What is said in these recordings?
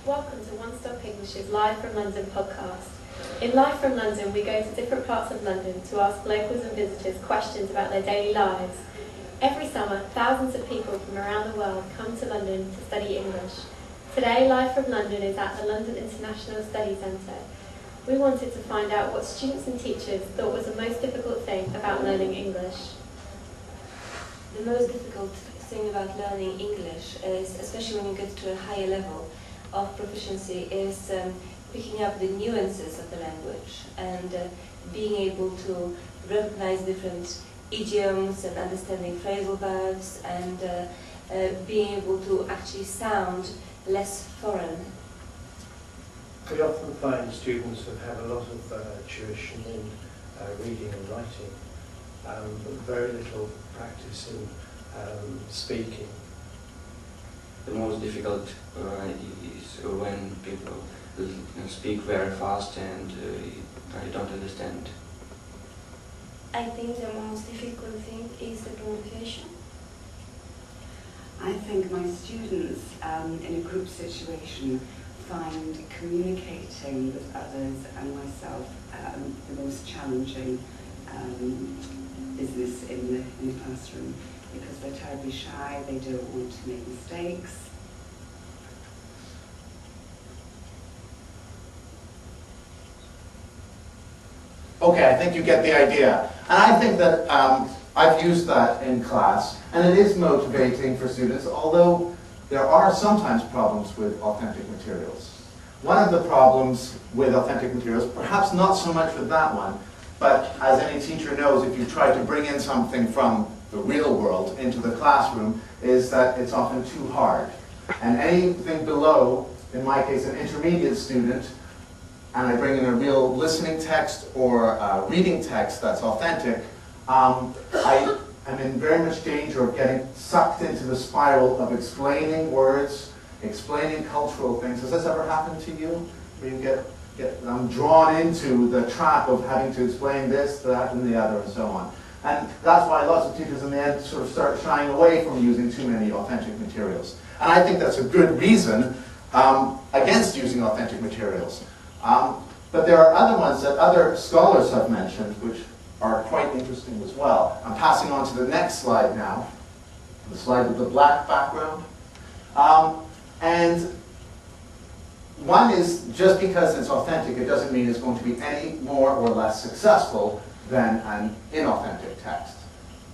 Welcome to One Stop English's Live from London podcast. In Live from London, we go to different parts of London to ask locals and visitors questions about their daily lives. Every summer, thousands of people from around the world come to London to study English. Today, Live from London is at the London International Study Centre. We wanted to find out what students and teachers thought was the most difficult thing about learning English. The most difficult thing about learning English is, especially when you get to a higher level of proficiency, is picking up the nuances of the language and being able to recognize different idioms and understanding phrasal verbs and being able to actually sound less foreign. We often find students have had a lot of tuition in reading and writing, but very little practice in speaking. The most difficult is when people speak very fast and I don't understand. I think the most difficult thing is the pronunciation. I think my students in a group situation find communicating with others and myself the most challenging business in the classroom, because they're terribly shy, they don't want to make mistakes. Okay, I think you get the idea. And I think that I've used that in class, and it is motivating for students, although there are sometimes problems with authentic materials. One of the problems with authentic materials, perhaps not so much with that one, but as any teacher knows, if you try to bring in something from the real world into the classroom, is that it's often too hard. And anything below, in my case, an intermediate student, and I bring in a real listening text or a reading text that's authentic, I am in very much danger of getting sucked into the spiral of explaining words, explaining cultural things. Has this ever happened to you? Where you get drawn into the trap of having to explain this, that, and the other, and so on. And that's why lots of teachers in the end sort of start shying away from using too many authentic materials. And I think that's a good reason against using authentic materials. But there are other ones that other scholars have mentioned, which are quite interesting as well. I'm passing on to the next slide now, the slide with the black background. And one is, just because it's authentic, it doesn't mean it's going to be any more or less successful than an inauthentic text.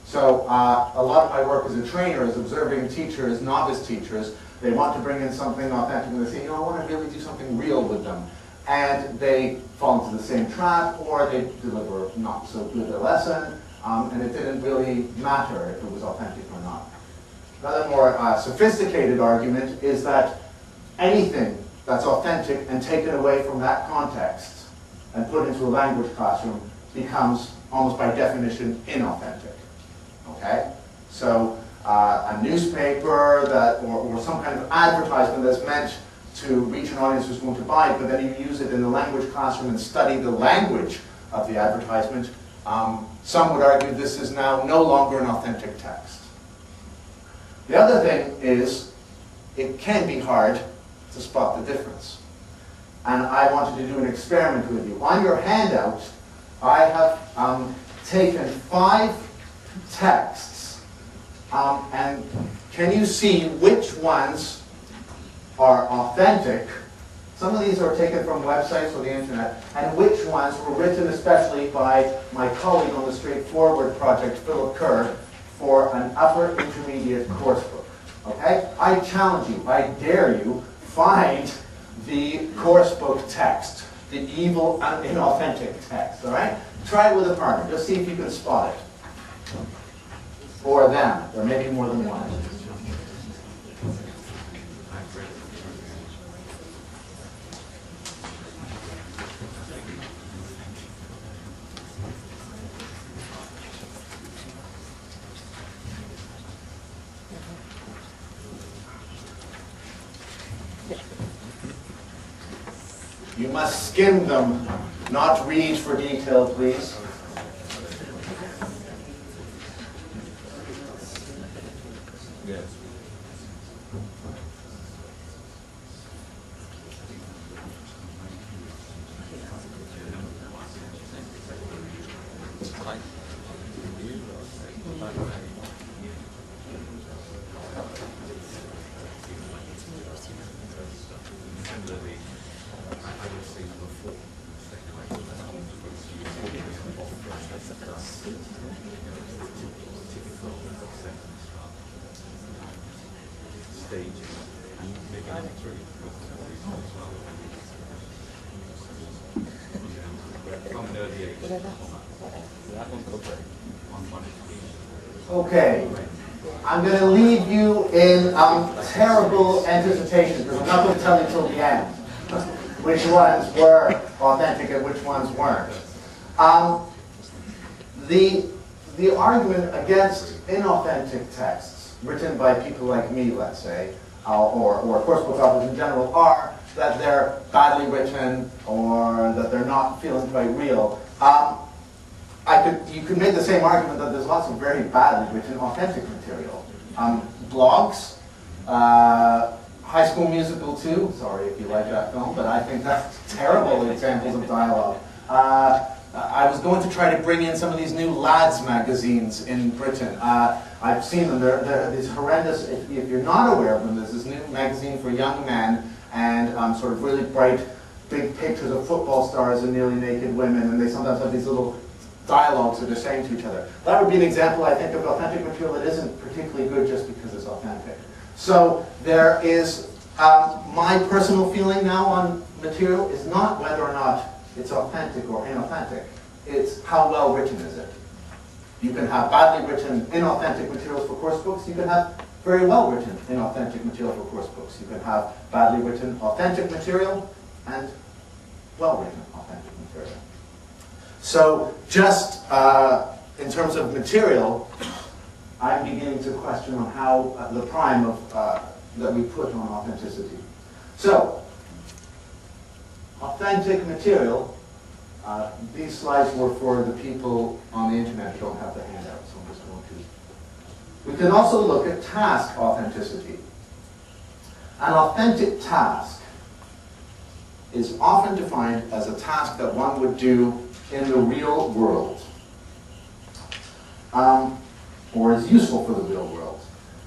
So a lot of my work as a trainer is observing teachers, novice teachers. They want to bring in something authentic, and they say, you know, I want to really do something real with them. And they fall into the same trap, or they deliver not so good a lesson, and it didn't really matter if it was authentic or not. Another more sophisticated argument is that anything that's authentic and taken away from that context and put into a language classroom becomes, almost by definition, inauthentic. Okay? So a newspaper that, or some kind of advertisement that's meant to reach an audience who's going to buy it, but then you use it in the language classroom and study the language of the advertisement, some would argue this is now no longer an authentic text. The other thing is, it can be hard to spot the difference. And I wanted to do an experiment with you. On your handout, I have taken 5 texts, and can you see which ones are authentic? Some of these are taken from websites or the internet, and which ones were written especially by my colleague on the Straightforward project, Philip Kerr, for an upper intermediate course book. Okay? I challenge you, I dare you, find the course book text, the evil and inauthentic text, all right? Try it with a partner, just see if you can spot it. Or them, there may be more than one. You must skim them, not read for detail, please. Okay, I'm going to leave you in terrible anticipation because I'm not going to tell you till the end which ones were authentic and which ones weren't. The argument against inauthentic texts written by people like me, let's say, or course book authors in general, are that they're badly written or that they're not feeling quite real. You could make the same argument that there's lots of very badly written authentic material. Blogs, High School Musical 2, sorry if you like that film, but I think that's terrible examples of dialogue. I was going to try to bring in some of these new lads magazines in Britain. I've seen them, they're these horrendous, if you're not aware of them, there's this new magazine for young men and sort of really bright, big pictures of football stars and nearly naked women, and they sometimes have these little dialogues that they're saying to each other. That would be an example, I think, of authentic material that isn't particularly good just because it's authentic. So there is, my personal feeling now on material is not whether or not it's authentic or inauthentic. It's how well written is it. You can have badly written inauthentic materials for course books. You can have very well written inauthentic material for course books. You can have badly written authentic material and well written authentic material. So just in terms of material, I'm beginning to question on how the prime of that we put on authenticity. So, authentic material, these slides were for the people on the internet who don't have the handout, so I'm just going to. We can also look at task authenticity. An authentic task is often defined as a task that one would do in the real world, or is useful for the real world.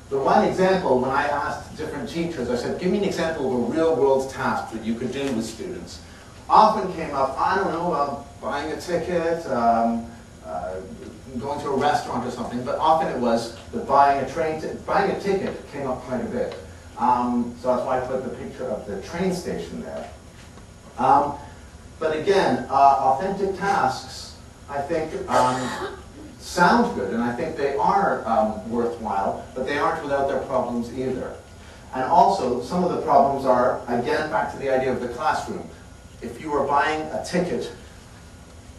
The one example, when I asked different teachers, I said, give me an example of a real world task that you could do with students. Often came up, I don't know, buying a ticket, going to a restaurant or something, but often it was that buying a ticket came up quite a bit. So that's why I put the picture of the train station there. But again, authentic tasks, I think, sound good, and I think they are worthwhile, but they aren't without their problems either. And also, some of the problems are, again, back to the idea of the classroom. If you are buying a ticket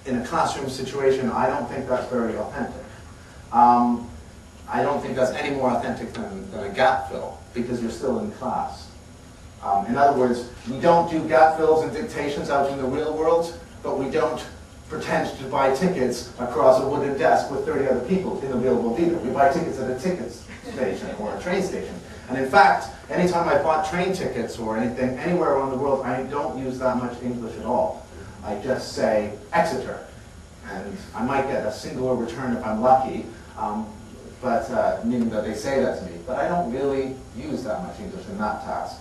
in a classroom situation, I don't think that's very authentic. I don't think that's any more authentic than a gap fill, because you're still in class. In other words, we don't do gap fills and dictations out in the real world, but we don't pretend to buy tickets across a wooden desk with 30 other people in the real world either. We buy tickets at a ticket station or a train station. And in fact, anytime I bought train tickets or anything anywhere around the world, I don't use that much English at all. I just say Exeter, and I might get a singular return if I'm lucky, meaning that they say that to me. But I don't really use that much English in that task.